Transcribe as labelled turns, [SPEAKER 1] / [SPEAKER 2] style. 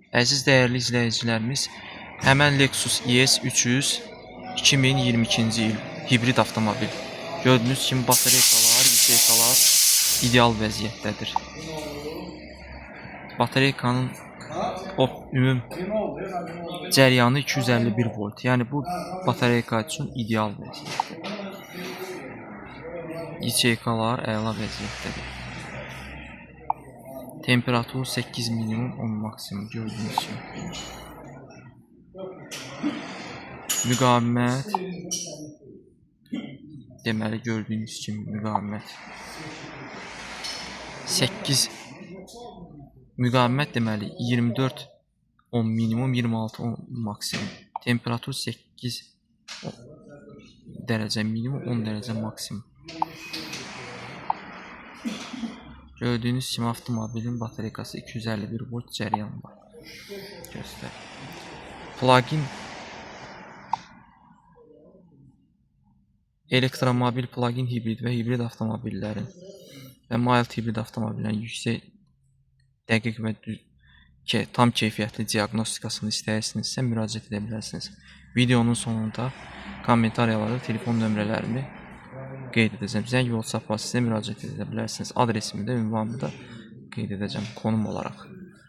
[SPEAKER 1] Əziz dəyərli izləyicilərimiz, həmən Lexus ES 300 2022-ci il hibrid avtomobil. Gördüyünüz kimi batareykalar, yüksəklər ideal vəziyyətdədir. Batareykanın ümum cəryanı 251 volt. Yəni bu batareyka üçün ideal vəziyyətdədir. Yüksəklər əla vəziyyətdədir. Temperatur 8 minimum 10 maksimum gördüğünüz gibi. Müqavimət deməli gördüğünüz kimi müqavimət 8 müqavimət deməli 24 10 minimum 26 10 maksimum. Temperatur 8 dərəcə minimum 10 dərəcə maksimum. Gördüğünüz kimi avtomobilin batareykası 251 volt cəryan var. Göstər. Plug-in elektromobil, plug-in hibrid və hibrid avtomobillərin və mild hibrid avtomobillərin yüksək dəqiq və tam keyfiyyətli diaqnostikasını istəyirsinizsə müraciət edə bilərsiniz. Videonun sonunda kommentariyalarda telefon nömrələrini qeyd edəcəm. Zəng WhatsApp vasitəsilə müraciət edə bilərsiniz. Adresimi də, ünvanımı da qeyd edəcəm konum olaraq.